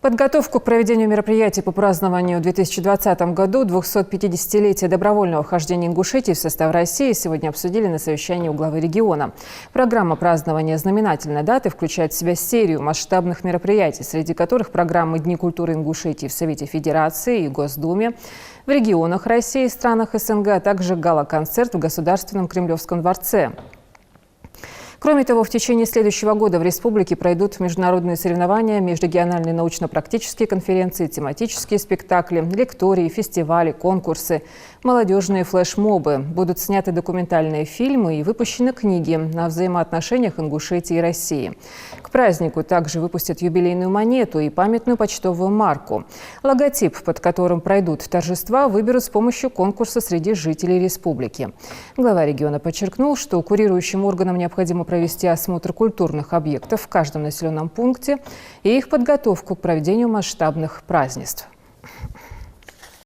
Подготовку к проведению мероприятий по празднованию в 2020 году 250-летия добровольного вхождения Ингушетии в состав России сегодня обсудили на совещании у главы региона. Программа празднования знаменательной даты включает в себя серию масштабных мероприятий, среди которых программы «Дни культуры Ингушетии» в Совете Федерации и Госдуме, в регионах России и странах СНГ, а также гала-концерт в Государственном Кремлевском дворце. Кроме того, в течение следующего года в республике пройдут международные соревнования, межрегиональные научно-практические конференции, тематические спектакли, лектории, фестивали, конкурсы, молодежные флешмобы. Будут сняты документальные фильмы и выпущены книги на взаимоотношениях Ингушетии и России. К празднику также выпустят юбилейную монету и памятную почтовую марку. Логотип, под которым пройдут торжества, выберут с помощью конкурса среди жителей республики. Глава региона подчеркнул, что курирующим органам необходимо провести осмотр культурных объектов в каждом населенном пункте и их подготовку к проведению масштабных празднеств.